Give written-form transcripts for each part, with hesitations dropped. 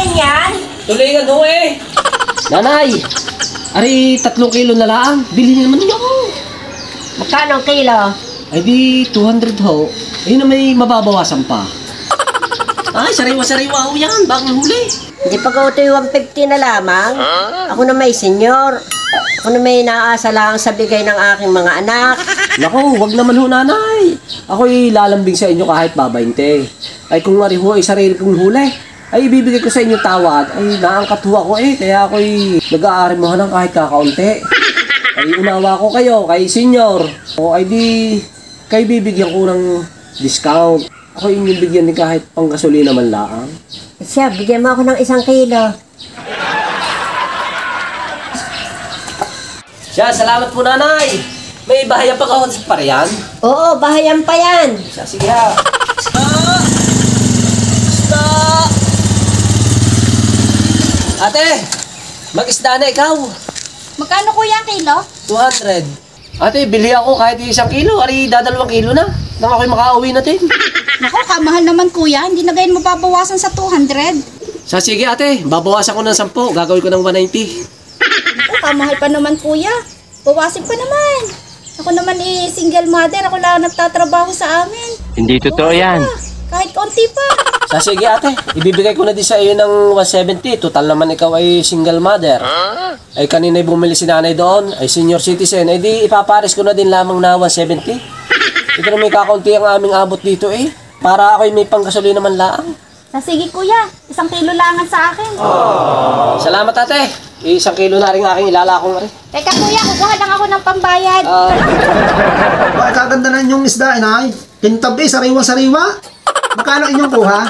Pagkain yan? Tulingan ho eh. Nanay, ari 3 kilo na lang. Bilhin naman niyo ako. Magkano ang kilo? Ay di 200 ho. Ayun na may mababawasan pa. Ay, sariwa-sariwa ho yan. Bagong huli. Hindi pa ko ito yung 150 na lamang. Ako na may senyor. Ako na may naasa lang sa bigay ng aking mga anak. Naku, wag naman ho nanay. Ako'y lalambing sa inyo kahit ba-20. Ay kung ari ho ay sarili kong huli, ay ibibigay ko sa inyo tawad. Ay naangkat ho ako eh. Kaya ako'y nag-aari mo lang kahit kakaunti. Ay unawa ko kayo kay senyor. O ay di kayo bibigyan ko ng discount. Ako inyong bigyan din kahit pang gasolina man lang. Siya, bigyan mo ako ng 1 kilo. Siya, salamat po nanay. May bahaya pa ka sa pariyan? Oo, bahayan pa yan. Siya, sige ha. Stop! Ate, mag-isda na ikaw. Magkano kuya ang kilo? 200. Ate, bili ako kahit 1 kilo. Ari, 2 kilo na. Nang ako'y makauwi natin. Naku, kamahal naman kuya. Hindi na gayon mo babawasan sa 200. Sa sige ate, babawasan ko ng 10. Gagawin ko ng 190. Naku, kamahal pa naman kuya. Bawasin pa naman. Ako naman single mother. Ako lang nagtatrabaho sa amin. Hindi totoo yan. Kahit konti pa. Sa sige ate, ibibigay ko na din sa iyo ng 170. Total naman ikaw ay single mother. Ay kanina'y bumili si nanay doon, ay senior citizen. Ay di ipapares ko na din lamang na 170. Ito na may kakaunti ang aming abot dito eh. Para ako'y may panggasolina naman lang. Sige kuya, 1 kilo langan sa akin. Salamat ate. 1 kilo na rin aking ilalakong rin. Teka kuya, kukuha lang ako ng pambayad. Bakit kaganda na inyong isda, inay? Kintabi, sariwa-sariwa. Magkano inyong kuha?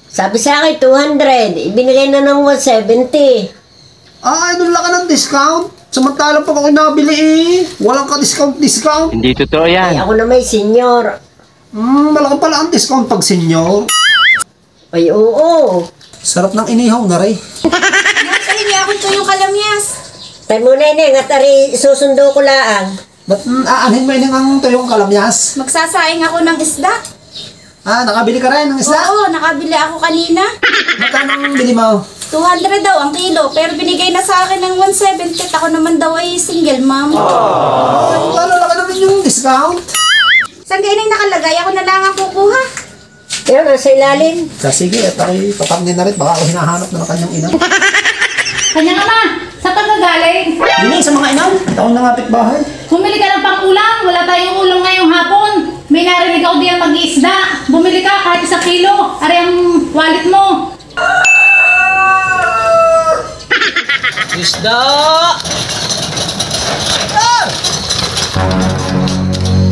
Sabi sa akin, 200. Ibinigay na ng 170. Ay, doon lang ka ng discount. Samantalang pag ako nabili eh. Walang ka-discount. Hindi totoo Ay, yan. ako na may senyor. Malaki pala ang discount pag senior. Ay, oo. Sarap ng inihaw na rin. Kahingi ako ito yung kalamyas. Tayo muna yun at ari susundo ko lang. Ba't aanhin mo yun ang tuyong kalamyas? Magsasaing ako ng isda. Nakabili ka rin ng isda? Oo, nakabili ako kanina. Magkano ang bili mo? 200 daw ang kilo, pero binigay na sa akin ng 170. Ako naman daw ay single mom. Ano lang ka naman yung discount? Saan ganyan nakalagay? Ako na lang ang kukuha. Yan, nasa ilalim. Sige, at ako'y papangin na rin. Baka ako hinahanap na ng kanyang ina. Kanya nga ma, sa tagagaling. Hindi, sa mga inaw. Ito akong nangapit bahay. Bumili ka ng pang-ulam. Wala tayong ulam ngayong hapon. May narinig ako diyan mag-iisda. Bumili ka kahit 1 kilo. Ari ang wallet mo. Isda!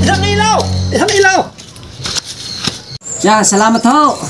Isang ilaw! Isang ilaw! Siya, salamat ho.